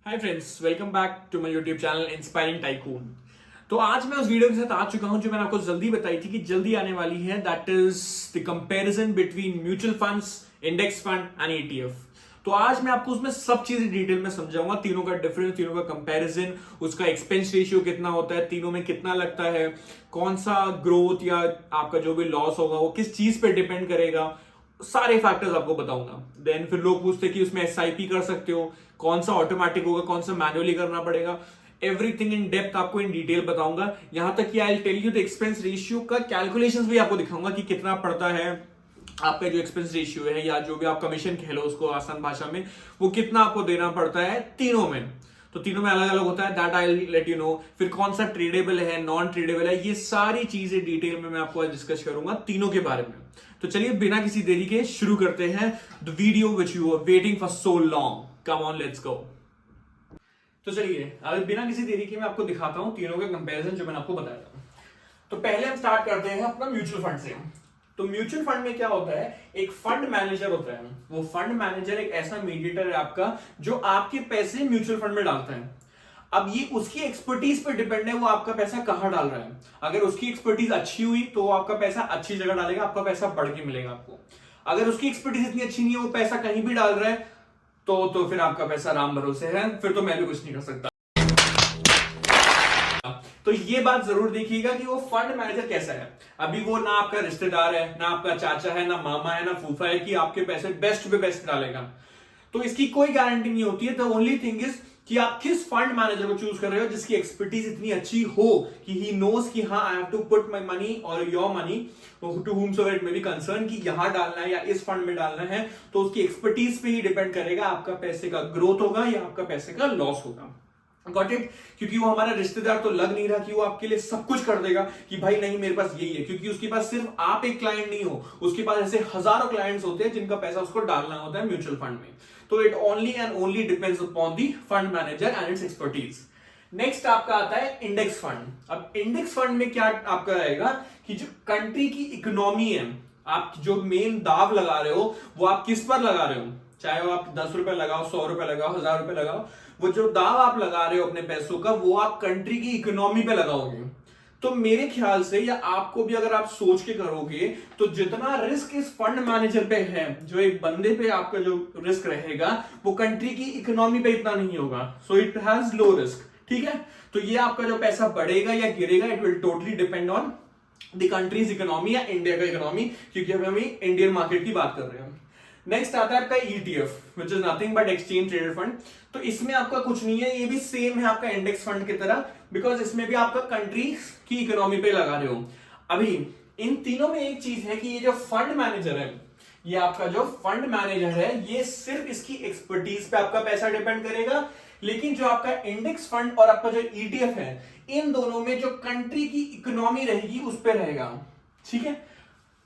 Hi friends, welcome back to my YouTube channel inspiring tycoon. तो आज मैं उस वीडियो के साथ आ चुका हूं जो मैंने आपको जल्दी बताई थी कि जल्दी आने वाली है। That is the comparison between mutual funds, index fund and ETF. तो आज मैं आपको उसमें सब चीजें डिटेल में समझाऊंगा, तीनों का डिफरेंस, तीनों का कंपैरिजन, उसका एक्सपेंस रेशियो कितना होता है, तीनों में कितना लगता है, कौन सा ग्रोथ या आपका जो भी लॉस होगा वो किस चीज पे डिपेंड करेगा, सारे फैक्टर्स आपको बताऊंगा। देन फिर लोग पूछते कि उसमें एसआईपी कर सकते हो, कौन सा ऑटोमेटिक होगा, कौन सा मैनुअली करना पड़ेगा। एवरीथिंग इन डेप्थ आपको इन डिटेल बताऊंगा, यहां तक कि I tell you the expense ratio का कैलकुलेशंस भी आपको दिखाऊंगा कि कितना पड़ता है आपका जो एक्सपेंस रेशियो है, या जो भी आप कमीशन कह लो उसको आसान भाषा में, वो कितना आपको देना पड़ता है तीनों में। तो तीनों में अलग अलग होता है, that I let you know. फिर कौन सा ट्रेडेबल है, नॉन ट्रेडेबल है, ये सारी चीजें डिटेल में मैं आपको आज डिस्कस करूंगा तीनों के बारे में। तो चलिए बिना किसी देरी के शुरू करते हैं the video which you are waiting for so long. Come on, let's go. तो चलिए अब बिना किसी देरी के मैं आपको दिखाता हूं तीनों का कंपैरिजन जो मैंने आपको बताया था। तो पहले हम स्टार्ट करते हैं अपना म्यूचुअल फंड से। तो म्यूचुअल फंड में क्या होता है, एक फंड मैनेजर होता है। वो फंड मैनेजर एक ऐसा मीडिएटर है आपका जो आपके पैसे म्यूचुअल फंड में डालता है। अब ये उसकी एक्सपर्टीज पर डिपेंड है वो आपका पैसा कहां डाल रहा है। अगर उसकी एक्सपर्टीज अच्छी हुई तो वो आपका पैसा अच्छी जगह डालेगा, आपका पैसा बढ़ के मिलेगा आपको। अगर उसकी एक्सपर्टीज इतनी अच्छी नहीं है, वो पैसा कहीं भी डाल रहा है, तो फिर आपका पैसा राम भरोसे है, फिर तो मैं भी कुछ नहीं कर सकता। तो ये बात जरूर देखिएगा कि वो फंड मैनेजर कैसा है। अभी वो ना आपका रिश्तेदार है, ना आपका चाचा है, ना मामा है, ना फूफा है कि आपके पैसे बेस्ट पे बेस्ट डालेगा। तो इसकी कोई गारंटी नहीं होती है। द ओनली थिंग इज कि आप किस फंड मैनेजर को चूज कर रहे हो जिसकी एक्सपर्टीज इतनी अच्छी हो कि ही नोज कि हाँ, I have to put my money और your money to whomsoever it may be concerned कि यहां डालना है या इस फंड में डालना है। तो उसकी एक्सपर्टीज पे ही डिपेंड करेगा आपका पैसे का ग्रोथ होगा या आपका पैसे का लॉस होगा। Got it? क्योंकि वो हमारा रिश्तेदार तो लग नहीं रहा कि वो आपके लिए सब कुछ कर देगा कि भाई नहीं मेरे पास यही है, क्योंकि उसके पास सिर्फ आप एक क्लाइंट नहीं हो, उसके पास ऐसे हजारों क्लाइंट्स होते हैं जिनका पैसा उसको डालना होता है म्यूचुअल फंड में। तो it only and only depends upon the fund manager and it's expertise. Next आपका आता है इंडेक्स फंड। अब इंडेक्स फंड में क्या आपका रहेगा कि जो कंट्री की इकोनॉमी है, आप जो मेन दाव लगा रहे हो वो आप किस पर लगा रहे हो, चाहे वो आप 10 रुपए लगाओ, 100 रुपए लगाओ, 1000 रुपए लगाओ, वो जो दाव आप लगा रहे हो अपने पैसों का वो आप कंट्री की इकोनॉमी पे लगाओगे। तो मेरे ख्याल से, या आपको भी अगर आप सोच के करोगे, तो जितना रिस्क इस फंड मैनेजर पे है, जो एक बंदे पे आपका जो रिस्क रहेगा वो कंट्री की इकोनॉमी पे इतना नहीं होगा। So it has low risk. ठीक है, तो ये आपका जो पैसा बढ़ेगा या गिरेगा, it will totally depend on the countries economy या इंडिया का इकोनॉमी, क्योंकि हम इंडियन मार्केट की बात कर रहे हैं। नेक्स्ट आता है आपका ETF which is nothing but exchange traded fund. तो इसमें आपका कुछ नहीं है, ये भी सेम है आपका इंडेक्स फंड की तरह, बिकॉज इसमें भी आपका कंट्री की इकोनॉमी पे लगा रहे हो। अभी इन तीनों में एक चीज है कि ये जो फंड मैनेजर है, ये आपका जो फंड मैनेजर है, ये सिर्फ इसकी एक्सपर्टीज पे आपका पैसा डिपेंड करेगा। लेकिन जो आपका इंडेक्स फंड और आपका जो ईटीएफ है, इन दोनों में जो कंट्री की इकोनॉमी रहेगी उस पर रहेगा। ठीक है,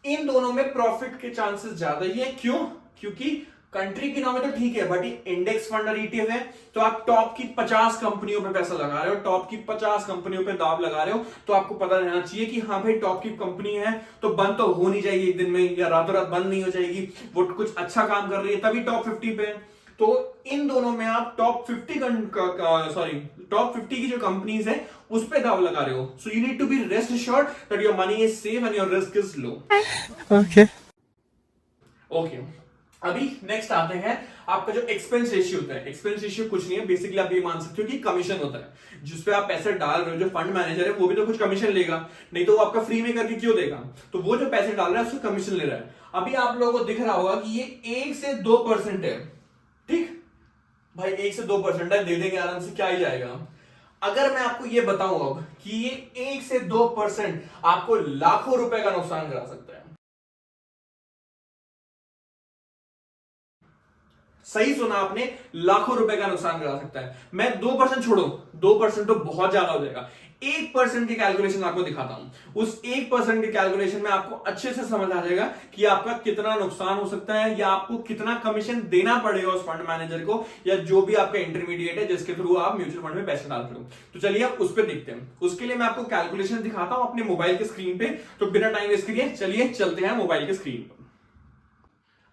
इन दोनों में प्रॉफिट के चांसेस ज्यादा ही है। क्यों? क्योंकि कंट्री की इकोनॉमी तो ठीक है, बट इंडेक्स फंड और ईटीएफ है, तो आप टॉप की 50 कंपनियों पे पैसा लगा रहे हो, टॉप की 50 कंपनियों पे दाव लगा रहे हो, तो आपको पता रहना चाहिए कि हाँ भाई टॉप की कंपनी है तो बंद तो हो नहीं जाएगी एक दिन में, या रातों रात बंद नहीं हो जाएगी, वो कुछ अच्छा काम कर रही है तभी टॉप 50 पे है। तो इन दोनों में आप टॉप 50 की जो कंपनीज है उस पे दाव लगा रहे हो। So you need to be rest assured that your money is safe and your risk is low. Okay, अभी नेक्स्ट आते हैं आपका जो एक्सपेंस रेशियो होता है। एक्सपेंस रेशियो कुछ नहीं है, बेसिकली आप ये मान सकते हो कि कमीशन होता है जिसपे आप पैसे डाल रहे हो। जो फंड मैनेजर है वो भी तो कुछ कमीशन लेगा, नहीं तो वो आपका फ्री में करके क्यों देगा। तो वो जो पैसे डाल रहा है उसको कमीशन ले रहा है। अभी आप लोगों को दिख रहा होगा कि ये 1 से 2% है। ठीक भाई, 1 से 2% है, दे देंगे आराम से, क्या ही जाएगा। अगर मैं आपको ये बताऊं अब कि ये 1 से 2% आपको लाखों रुपए का नुकसान करा सकता है। सही सुना आपने, लाखों रुपए का नुकसान करा सकता है। मैं 2% छोड़ो, 2% तो बहुत ज्यादा हो जाएगा। 1% की कैलकुलेशन आपको दिखाता हूं। उस 1% की कैलकुलेशन में आपको अच्छे से समझ आ जाएगा कि आपका कितना नुकसान हो सकता है, या आपको कितना कमीशन देना पड़ेगा उस फंड मैनेजर को, या जो भी आपका इंटरमीडिएट है जिसके थ्रू आप म्यूचुअल फंड में पैसे डाल रहे हो। तो चलिए आप उस पर देखते हैं। उसके लिए मैं आपको कैलकुलेशन दिखाता हूं अपने मोबाइल के स्क्रीन पे। तो बिना टाइम वेस्ट करिए चलिए चलते हैं मोबाइल के स्क्रीन पर।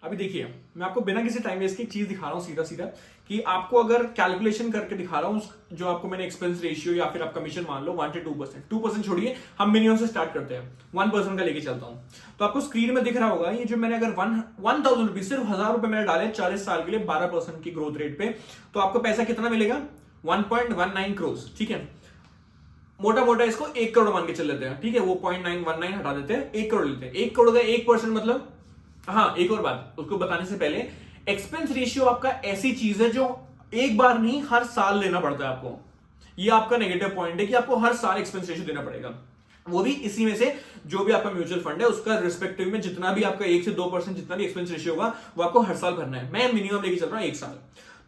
अभी देखिए, मैं आपको बिना किसी टाइम वेस्ट की एक चीज दिखा रहा हूं सीधा सीधा कि आपको अगर कैलकुलेशन करके दिखा रहा हूं, जो आपको मैंने एक्सपेंस रेशियो या फिर आप कमीशन मान लो 1 से 2%, 2% छोड़िए, हम मिनिमम से स्टार्ट करते हैं, 1% का लेके चलता हूं। तो आपको स्क्रीन में दिख रहा होगा ये जो मैंने अगर 1000 रुपीज, सिर्फ 1000 रुपए मैंने डाले 40 साल के लिए 12% की ग्रोथ रेट पे, तो आपको पैसा कितना मिलेगा? 1.19 करोड़। ठीक है, मोटा मोटा इसको 1 करोड़ मान के चल लेते हैं। ठीक है, वो 0.919 हटा देते हैं, 1 करोड़ लेते हैं। 1 करोड़ का 1% मतलब, हाँ एक और बात उसको बताने से पहले, एक्सपेंस रेशियो आपका ऐसी चीज है जो एक बार नहीं हर साल लेना पड़ता है आपको। ये आपका नेगेटिव पॉइंट है कि आपको हर साल एक्सपेंस रेशियो देना पड़ेगा, वो भी इसी में से जो भी आपका म्यूचुअल फंड है उसका रिस्पेक्टिव में जितना भी आपका 1 से 2% जितना भी एक्सपेंस रेशियो होगा वो आपको हर साल भरना है। मैं मिनिमम लेके चल रहा हूं 1 साल।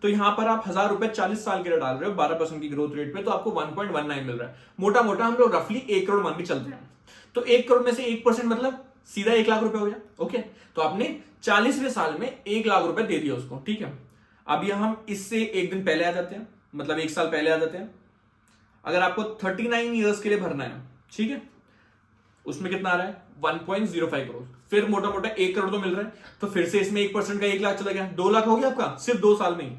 तो यहां पर आप 1000 रुपए 40 साल के लिए डाल रहे हो 12% की ग्रोथ रेट पे, तो आपको 1.19 मिल रहा है। मोटा मोटा हम लोग रफली 1 करोड़ मान के चलते हैं। तो 1 करोड़ में से 1% मतलब सीधा 1 लाख रुपए हो गया। ओके, तो आपने 40वें साल में 1 लाख रुपए दे दिया उसको। ठीक है, अब यह हम इससे एक दिन पहले आ जाते हैं, मतलब 1 साल पहले आ जाते हैं। अगर आपको 39 ईयर्स के लिए भरना है, ठीक है, उसमें कितना आ रहा है? 1.05 करोड़। फिर मोटा मोटा 1 करोड़ तो मिल रहा है, तो फिर से इसमें 1% का 1 लाख चला गया, 2 लाख हो गया आपका सिर्फ 2 साल में ही।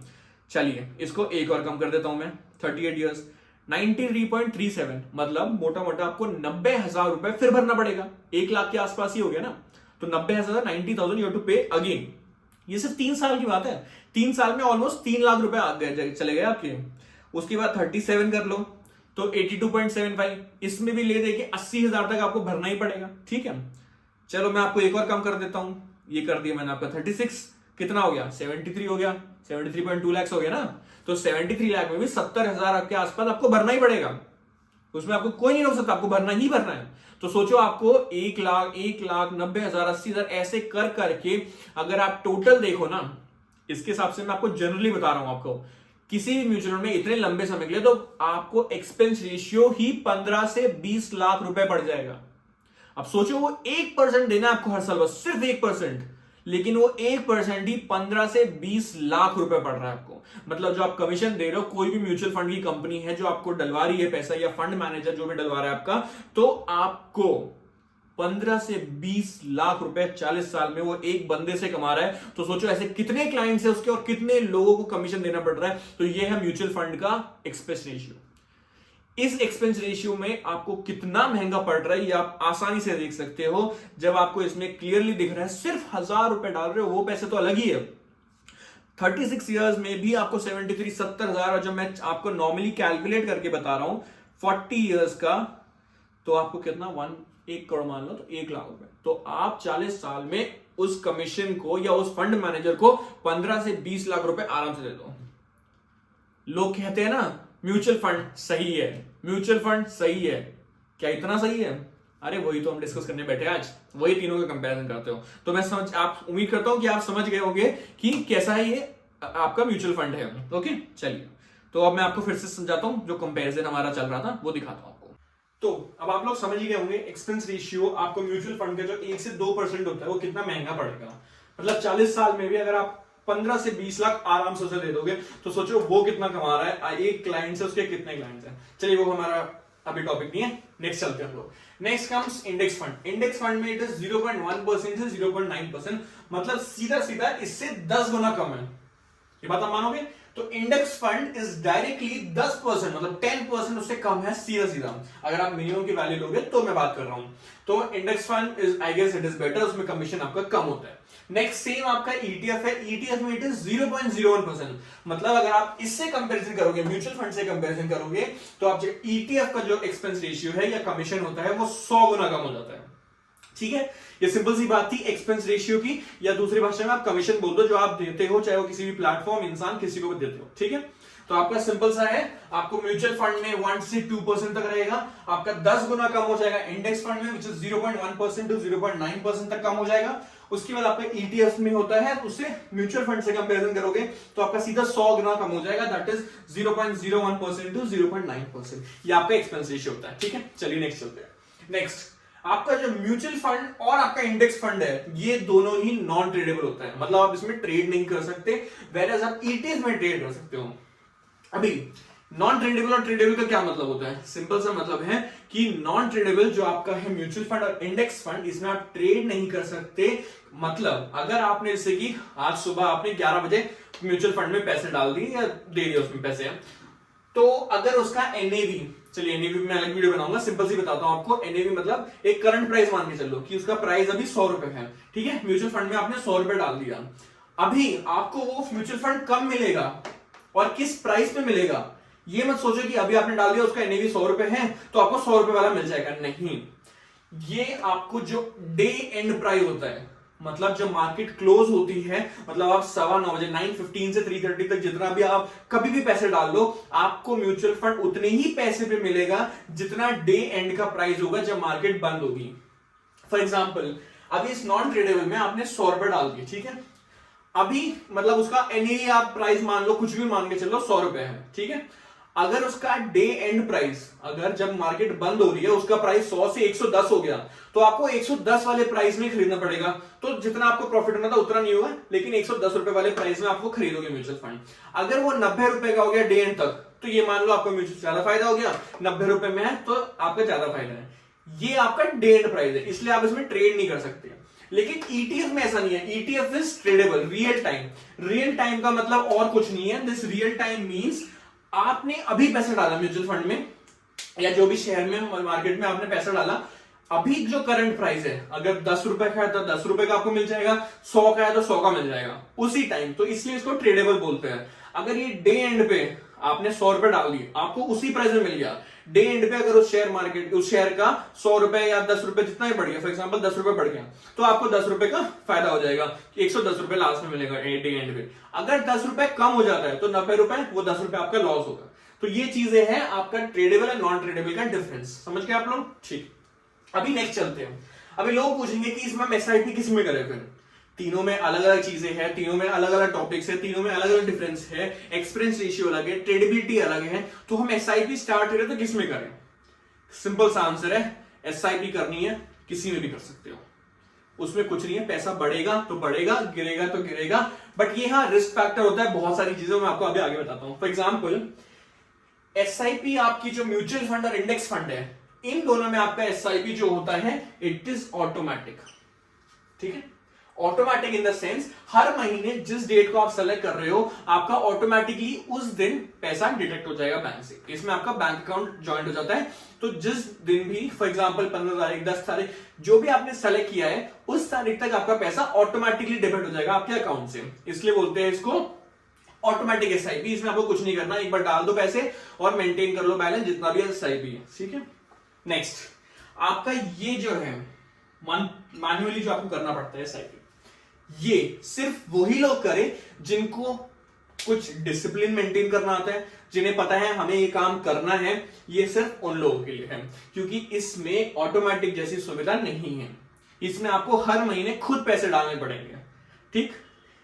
चलिए इसको एक और कम कर देता हूं मैं, 38 ईयर्स 93.37, मतलब मोटा मोटा आपको 90,000 रुपए फिर भरना पड़ेगा। 1 लाख के आसपास ही हो गया ना, तो 90,000, 90,000 यू हैव टू पे अगेन। ये सिर्फ 3 साल की बात है। 3 साल में ऑलमोस्ट 3 लाख रुपए चले गए आपके। उसके बाद 37 कर लो तो 82.75, इसमें भी ले दे के 80,000 तक आपको भरना ही पड़ेगा। ठीक है, चलो मैं आपको एक और कम कर देता हूं, ये कर दिया मैंने आपका 36, कितना हो गया? 73 हो गया, 73.2 लाख हो गया ना। तो 73 लाख में भी 70,000 के आसपास आपको भरना ही पड़ेगा, उसमें आपको कोई नहीं रोक सकता, आपको भरना ही भरना है। तो सोचो आपको 1 लाख, 90,000, 80,000 ऐसे कर करके अगर आप टोटल देखो ना, इसके हिसाब से मैं आपको जनरली बता रहा हूं, आपको किसी भी म्यूचुअल फंड में इतने लंबे समय के लिए तो आपको एक्सपेंस रेशियो ही 15 से 20 लाख रुपए पड़ जाएगा। अब सोचो वो 1% देना आपको हर साल, बस सिर्फ 1%, लेकिन वो 1% ही 15 से 20 लाख रुपए पड़ रहा है आपको। मतलब जो आप कमीशन दे रहे हो, कोई भी म्यूचुअल फंड की कंपनी है जो आपको डलवा रही है पैसा, या फंड मैनेजर जो भी डलवा रहा है आपका, तो आपको 15 से 20 लाख रुपए 40 साल में वो एक बंदे से कमा रहा है। तो सोचो ऐसे कितने क्लाइंट्स है उसके और कितने लोगों को कमीशन देना पड़ रहा है। तो ये है म्यूचुअल फंड का एक्सपेंस रेशियो। इस एक्सपेंस रेशियो में आपको कितना महंगा पड़ रहा है ये आप आसानी से देख सकते हो, जब आपको इसमें क्लियरली दिख रहा है। सिर्फ 1000 रुपए डाल रहे हो, वो पैसे तो अलग ही है। 36 इयर्स में भी आपको 73, 70,000, और जब मैं आपको नॉर्मली कैलकुलेट करके बता रहा हूं 40 इयर्स का, तो आपको कितना 1 करोड़ मान लो, तो 1 लाख रुपए। तो आप 40 साल में उस कमीशन को या उस फंड मैनेजर को 15 से 20 लाख रुपए आराम से दे दो। लोग कहते हैं ना म्यूचुअल फंड सही है, म्यूचुअल फंड सही है, क्या इतना सही है? अरे वही तो हम डिस्कस करने बैठे आज, वही तीनों का कंपैरिजन करते हो। तो मैं आप उम्मीद करता हूं कि आप समझ गए होंगे कि कैसा है ये आपका म्यूचुअल फंड है। ओके, चलिए तो अब मैं आपको फिर से समझाता हूं, जो कंपैरिजन हमारा चल रहा था वो दिखाता हूं आपको। तो अब आप लोग समझ ही गए होंगे एक्सपेंस रेशियो आपको म्यूचुअल फंड का जो 1 से 2% होता है वो कितना महंगा पड़ेगा। मतलब 40 साल में भी अगर आप 15 से 20 लाख आराम से उसे दे दोगे, तो सोचो वो कितना कमा रहा है, एक क्लाइंट से उसके कितने क्लाइंट्स हैं। चलिए वो हमारा अभी टॉपिक नहीं है, नेक्स्ट चलते हैं हम लोग। Next comes index fund. Index fund में इट इज 0.1% से 0.9%, मतलब सीधा सीधा इससे 10 गुना कम है। ये बात आप मानोगे? तो इंडेक्स फंड इज डायरेक्टली 10%, मतलब 10% उससे कम है सीधा सीधा। अगर आप मिनिमम की वैल्यू लोगे तो मैं बात कर रहा हूं, तो index fund is I guess it is better, उसमें कमीशन आपका कम होता है। नेक्स्ट सेम आपका ईटीएफ है, ईटीएफ में इट इज 0.01%, मतलब अगर आप इससे कंपैरिजन करोगे, म्यूचुअल फंड से कंपैरिजन करोगे, तो आप ईटीएफ का जो एक्सपेंस रेशियो है या कमीशन होता है वो 100 गुना कम हो जाता है। ठीक है, ये सिंपल सी बात थी एक्सपेंस रेशियो की, या दूसरी भाषा में आप कमीशन बोल दो, जो आप देते हो, चाहे वो किसी भी प्लेटफॉर्म, इंसान, किसी को भी देते हो। ठीक है, तो आपका सिंपल सा है, आपको म्यूचुअल फंड में 1 से 2% तक रहेगा, आपका 10 गुना कम हो जाएगा इंडेक्स फंड में, विच इज 0.1% टू 0.9% तक कम हो जाएगा। उसके बाद आपका ईटीएफ में होता है, उससे म्यूचुअल फंड से कंपैरिजन करोगे तो आपका सीधा 100 गुना कम हो जाएगा, दैट इज 0.01% टू 0.9%। ये आपका एक्सपेंस रेशियो होता है। ठीक है, चलिए नेक्स्ट चलते हैं। नेक्स्ट आपका जो म्यूचुअल फंड और आपका इंडेक्स फंड है, ये दोनों ही नॉन ट्रेडेबल होता है, मतलब आप इसमें ट्रेड नहीं कर सकते, वेराज आप ईटीएफ में ट्रेड कर सकते हो। अभी नॉन ट्रेडेबल और ट्रेडेबल का क्या मतलब होता है? सिंपल सा मतलब है कि नॉन ट्रेडेबल जो आपका है म्यूचुअल फंड और इंडेक्स फंड, इसमें आप ट्रेड नहीं कर सकते। मतलब अगर आपने जैसे कि आज सुबह आपने 11 बजे म्यूचुअल फंड में पैसे डाल दिए या दे दिए उसमें पैसे, तो अगर उसका एनएवी, चलिए एनएवी में अलग वीडियो बनाऊंगा, सिंपल सी बताता हूं आपको। एनएवी मतलब एक करंट प्राइस मान के चलो कि उसका प्राइस अभी 100 रुपए है, ठीक है। म्यूचुअल फंड में आपने 100 रुपए डाल दिया, अभी आपको वो म्यूचुअल फंड कब मिलेगा और किस प्राइस पे मिलेगा, ये मत सोचो कि अभी आपने डाल दिया उसका एनएवी 100 रुपए है तो आपको 100 रुपए वाला मिल जाएगा, नहीं। ये आपको जो डे एंड प्राइस होता है, मतलब जब मार्केट क्लोज होती है, मतलब आप 9:15 बजे 9:15 से 3:30 तक जितना भी आप कभी भी पैसे डाल लो, आपको म्यूचुअल फंड उतने ही पैसे पे मिलेगा जितना डे एंड का प्राइस होगा जब मार्केट बंद होगी। फॉर एग्जाम्पल अभी इस नॉन ट्रेडेबल में आपने 100 रुपए डाल दिए, ठीक है। अभी मतलब उसका एनएवी आप प्राइस मान लो, कुछ भी मान के चलो 100 रुपए है, ठीक है। अगर उसका डे एंड प्राइस, अगर जब मार्केट बंद हो रही है उसका प्राइस 100 से 110 हो गया, तो आपको 110 वाले प्राइस में खरीदना पड़ेगा। तो जितना आपको प्रॉफिट होना था उतना नहीं होगा, लेकिन 110 रुपए वाले प्राइस में आपको खरीदोगे म्यूचुअल फंड। अगर वो 90 रुपए का हो गया डे एंड तक, तो ये मान लो आपको म्यूचुअल ज्यादा फायदा हो गया, 90 रुपए में है तो आपका ज्यादा फायदा है। ये आपका डे एंड प्राइस है, इसलिए आप इसमें ट्रेड नहीं कर सकते। लेकिन ईटीएफ में ऐसा नहीं है, ETF is tradable, real time. Real time का मतलब और कुछ नहीं है, दिस रियल टाइम मींस आपने अभी पैसा डाला म्यूचुअल फंड में या जो भी शेयर में मार्केट में आपने पैसा डाला, अभी जो करंट प्राइस है, अगर 10 रुपए का है तो 10 रुपए का आपको मिल जाएगा, 100 का है तो 100 का मिल जाएगा उसी टाइम, तो इसलिए इसको ट्रेडेबल बोलते हैं। अगर ये डे एंड पे आपने 100 रुपए डाल दिए, आपको उसी प्राइस में मिल गया, डे एंड पे अगर उस शेयर मार्केट उस शेयर का 100 रुपए या 10 रुपए जितना ही बढ़ गया, फॉर एग्जांपल 10 रुपए बढ़ गया, तो आपको 10 रुपए का फायदा हो जाएगा, 110 रुपए लास्ट में मिलेगा डे एंड पे। अगर 10 रुपए कम हो जाता है तो 90 रुपए, वो 10 रुपए आपका लॉस होगा। तो ये चीजें हैं आपका ट्रेडेबल और नॉन ट्रेडेबल का डिफरेंस, समझ गए आप लोग? ठीक, अभी नेक्स्ट चलते हैं। अभी लोग पूछेंगे कि इसमें हम एसआईपी किस में करें? फिर तीनों में अलग अलग चीजें हैं, तीनों में अलग अलग टॉपिक्स है, तीनों में अलग अलग डिफरेंस है, एक्सपीरियंस रेशियो अलग है, ट्रेडेबिलिटी अलग है, तो हम एसआईपी स्टार्ट करें तो किस में करें? सिंपल सा आंसर है, एसआईपी करनी है किसी में भी कर सकते हो, उसमें कुछ नहीं है। पैसा बढ़ेगा तो बढ़ेगा, गिरेगा तो गिरेगा, बट ये हाँ रिस्क फैक्टर होता है बहुत सारी चीजों में, आपको अभी आगे बताता हूं। फॉर एग्जाम्पल एसआईपी आपकी जो म्यूचुअल फंड और इंडेक्स फंड है, इन दोनों में आपका एसआईपी जो होता है इट इज ऑटोमेटिक, ठीक है। ऑटोमेटिक इन द सेंस हर महीने जिस डेट को आप सेलेक्ट कर रहे हो, आपका ऑटोमेटिकली उस दिन पैसा डिडक्ट हो जाएगा बैंक से, इसमें आपका बैंक अकाउंट ज्वाइंट हो जाता है। तो जिस दिन भी फॉर एग्जांपल 15 तारीख 10 तारीख जो भी आपने सेलेक्ट किया है, उस तारीख तक आपका पैसा ऑटोमेटिकली डेबिट हो जाएगा आपके अकाउंट से, इसलिए बोलते हैं इसको ऑटोमेटिक एसआईपी। इसमें आपको कुछ नहीं करना, एक बार डाल दो पैसे और मेंटेन कर लो बैलेंस जितना भी एसआईपी है, ठीक है। नेक्स्ट आपका ये जो है मैन्युअली जो आपको करना पड़ता है एसआईपी, ये सिर्फ वही लोग करें जिनको कुछ डिसिप्लिन मेंटेन करना आता है, जिन्हें पता है हमें ये काम करना है, ये सिर्फ उन लोगों के लिए है, क्योंकि इसमें ऑटोमेटिक जैसी सुविधा नहीं है, इसमें आपको हर महीने खुद पैसे डालने पड़ेंगे, ठीक।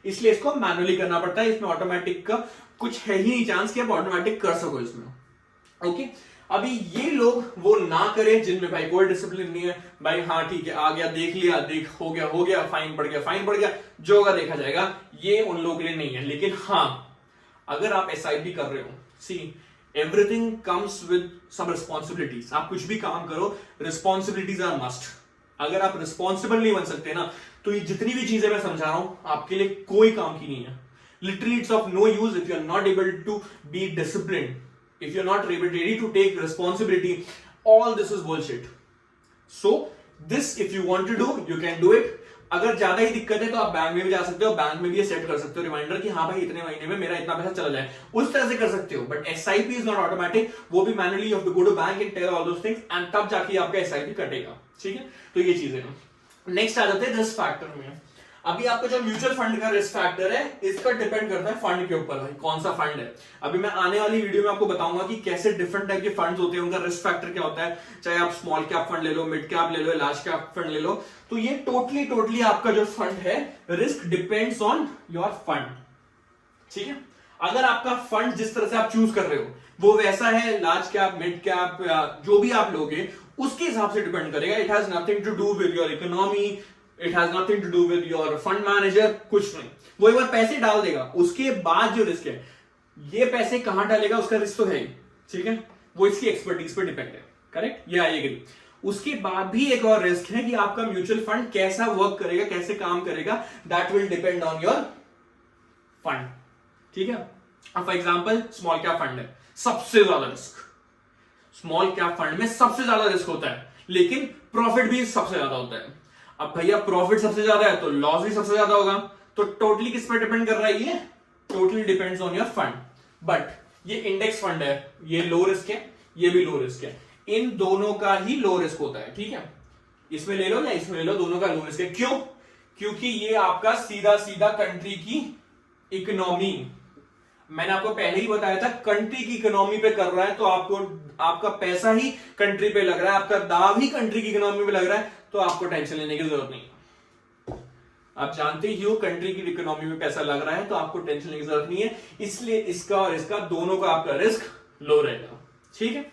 इसलिए इसको मैनुअली करना पड़ता है, इसमें ऑटोमेटिक का कुछ है ही नहीं चांस कि आप ऑटोमेटिक कर सको इसमें, ओके। अभी ये लोग वो ना करें जिनमें भाई कोई डिसिप्लिन नहीं है, भाई हाँ ठीक है आ गया देख लिया, देख हो गया, फाइन बढ़ गया, जो होगा देखा जाएगा, ये उन लोगों के लिए नहीं है। लेकिन हाँ अगर आप एसआईपी कर रहे हो, see everything comes with some responsibilities, आप कुछ भी काम करो रिस्पॉन्सिबिलिटीज आर मस्ट। अगर आप रिस्पॉन्सिबल नहीं बन सकते ना, तो ये जितनी भी चीजें मैं समझा रहा हूं आपके लिए कोई काम की नहीं है। Literally it's of no use if you are not able to be disciplined, if you're not ready to take responsibility, all this is bullshit. So this if you want to do you can do it. अगर ज्यादा ही दिक्कत है तो आप bank में भी जा सकते हो, बैंक में भी ये सेट कर सकते हो रिमाइंडर कि हाँ भाई इतने महीने में मेरा इतना पैसा चला जाए, उस तरह से कर सकते हो। But SIP is not automatic, वो भी manually you have to go to bank and tell all those things and तब जाके आपका एसआईपी कटेगा, ठीक है। तो ये चीजें हैं। नेक्स्ट आ जाते हैं रिस्क फैक्टर में। अभी आपका जो म्यूचुअल फंड का रिस्क फैक्टर है, इसका डिपेंड करता है फंड के ऊपर, भाई कौन सा फंड है। अभी मैं आने वाली वीडियो में आपको बताऊंगा कि कैसे डिफरेंट टाइप के फंड्स होते हैं, उनका रिस्क फैक्टर क्या होता है, चाहे आप स्मॉल कैप फंड ले लो, मिड कैप ले लो, लार्ज कैप फंड ले लो। तो ये टोटली आपका जो फंड है, risk depends on your fund, ठीक है। अगर आपका फंड जिस तरह से आप चूज कर रहे हो वो वैसा है, लार्ज कैप, मिड कैप, जो भी आप लोगे उसके हिसाब से डिपेंड करेगा। It has nothing to do with your economy, it has nothing to do with your fund manager, कुछ नहीं। वो एक बार पैसे डाल देगा, उसके बाद जो रिस्क है ये पैसे कहां डालेगा उसका रिस्क तो है ही, ठीक है, वो इसकी एक्सपर्टीज पे डिपेंड है, करेक्ट, ये आइएगी। उसके बाद भी एक और रिस्क है कि आपका म्यूचुअल फंड कैसा वर्क करेगा, कैसे काम करेगा, that will depend on your fund, ठीक है। अब for example small cap fund है, सबसे ज्यादा रिस्क स्मॉल कैप फंड में सबसे ज्यादा रिस्क होता है, लेकिन प्रॉफिट भी सबसे ज्यादा होता है। अब भैया प्रॉफिट सबसे ज्यादा है तो लॉस भी सबसे ज्यादा होगा, तो टोटली किस पर डिपेंड कर रहा है, ये totally depends on your fund. But ये इंडेक्स फंड है, ये लो रिस्क है, ये भी लो रिस्क है, इन दोनों का ही लो रिस्क होता है, ठीक है। इसमें ले लो या इसमें ले लो, दोनों का लो रिस्क है। क्यों? क्योंकि ये आपका सीधा सीधा कंट्री की इकोनॉमी, मैंने आपको पहले ही बताया था, कंट्री की इकोनॉमी पे कर रहा है, तो आपको आपका पैसा ही कंट्री पे लग रहा है, आपका दाव ही कंट्री की इकोनॉमी पे लग रहा है, तो आपको टेंशन लेने की जरूरत नहीं। आप जानते ही हो कंट्री की इकोनॉमी में पैसा लग रहा है, तो आपको टेंशन लेने की जरूरत नहीं है, इसलिए इसका और इसका दोनों का आपका रिस्क लो रहेगा, ठीक है।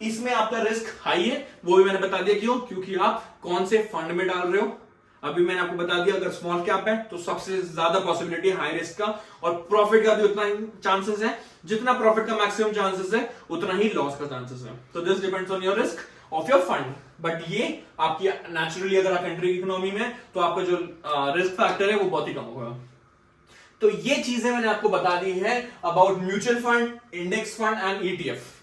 इसमें आपका रिस्क हाई है, वो भी मैंने बता दिया क्यों, क्योंकि आप कौन से फंड में डाल रहे हो। अभी मैंने आपको बता दिया, अगर स्मॉल कैप है तो सबसे ज्यादा पॉसिबिलिटी हाई रिस्क का, और प्रॉफिट का भी उतना ही चांसेस है, जितना प्रॉफिट का मैक्सिमम चांसेस है उतना ही लॉस का चांसेस है। तो this depends on your risk of your fund. But ये आपकी नेचुरली अगर आप कंट्री की इकोनॉमी में, तो आपका जो रिस्क फैक्टर है वो बहुत ही कम होगा। तो ये चीजें मैंने आपको बता दी है about mutual fund, index fund and ETF.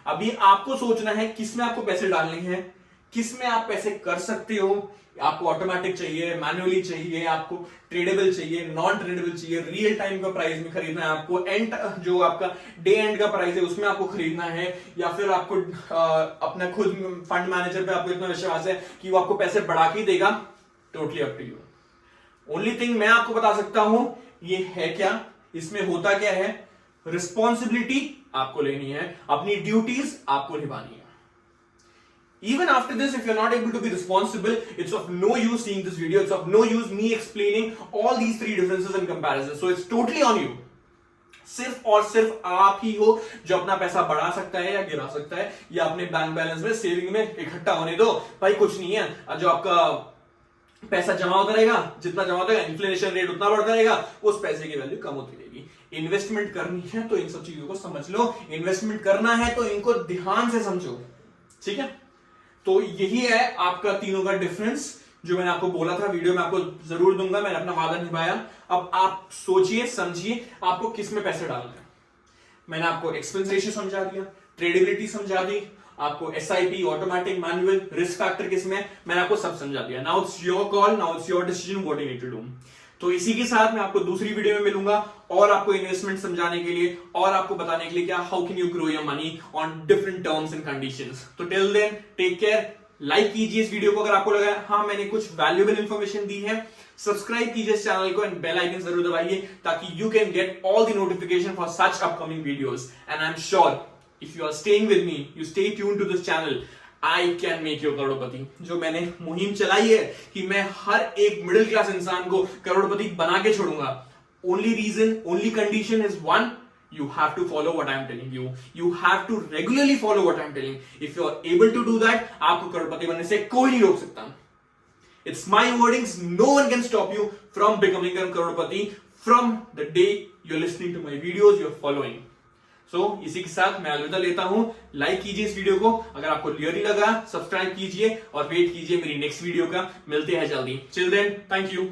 अभी आपको सोचना है किस में आपको पैसे डालने हैं, किस में आप पैसे कर सकते हो, आपको ऑटोमेटिक चाहिए, मैन्युअली चाहिए, आपको ट्रेडेबल चाहिए, नॉन ट्रेडेबल चाहिए, रियल टाइम का प्राइस में खरीदना है आपको, एंड जो आपका डे एंड का प्राइस है उसमें आपको खरीदना है, या फिर आपको अपना खुद फंड मैनेजर पे आपको इतना विश्वास है कि वो आपको पैसे बढ़ा के देगा। Totally up to you. Only thing मैं आपको बता सकता हूं ये है क्या, इसमें होता क्या है, रिस्पॉन्सिबिलिटी आपको लेनी है, अपनी ड्यूटीज आपको निभानी है। Even after this, if you're not able to be responsible, it's of no use seeing this video. It's of no use me explaining all these three differences and comparisons. So it's totally on you. सिर्फ और सिर्फ आप ही हो जो अपना पैसा बढ़ा सकता है या गिरा सकता है, या अपने बैंक बैलेंस में, सेविंग में इकट्ठा होने दो। भाई कुछ नहीं है, जो आपका पैसा जमा होता रहेगा, जितना जमा होता रहेगा, इन्फ्लेशन रेट उतना बढ़ता रहेगा, उस पैसे की वैल्यू कम होती रहेगी। इन्वेस्टमेंट करनी है तो इन सब चीजों को समझ लो, इन्वेस्टमेंट करना है तो इनको ध्यान से समझो, ठीक है। तो यही है आपका तीनों का डिफरेंस, जो मैंने आपको बोला था, वीडियो में आपको जरूर दूंगा, मैंने अपना वादा निभाया। अब आप सोचिए समझिए आपको किस में पैसे डालना है। मैंने आपको एक्सपेंस रेशियो समझा दिया, ट्रेडेबिलिटी समझा दी, आपको SIP, automatic, manual, risk factor किस में, मैंने आपको सब समझा दिया। Now it's your call, now it's your decision what you need to do. तो इसी के साथ मैं आपको दूसरी वीडियो में मिलूंगा, और आपको इन्वेस्टमेंट समझाने के लिए, और आपको बताने के लिए क्या how can you grow your money on different terms and conditions. तो till then take care, like कीजिए इस वीडियो को अगर आपको लगा हाँ मैंने कुछ वैल्यूएबल इंफॉर्मेशन दी है, सब्सक्राइब कीजिए इस चैनल को एंड बेल आइकन जरूर दबाइए ताकि you can get all the notification for such upcoming videos. And I am sure if you are staying with me, you stay tuned to this channel, I can make you करोड़पति। जो मैंने मुहिम चलाई है कि मैं हर एक मिडिल क्लास इंसान को करोड़पति बना के छोड़ूंगा, only reason, only condition is one, you have to follow what I am telling you. You have to regularly follow what I am telling. If you are able to do that, आपको करोड़पति बनने से कोई नहीं रोक सकता। It's my wordings. No one can stop you from becoming a Crorepati from the day you're listening to my videos, you're following. So इसी के साथ मैं अलविदा लेता हूं। लाइक कीजिए इस वीडियो को, अगर आपको क्लियरली लगा सब्सक्राइब कीजिए और वेट कीजिए मेरी नेक्स्ट वीडियो का। मिलते हैं जल्दी। Till then, thank you.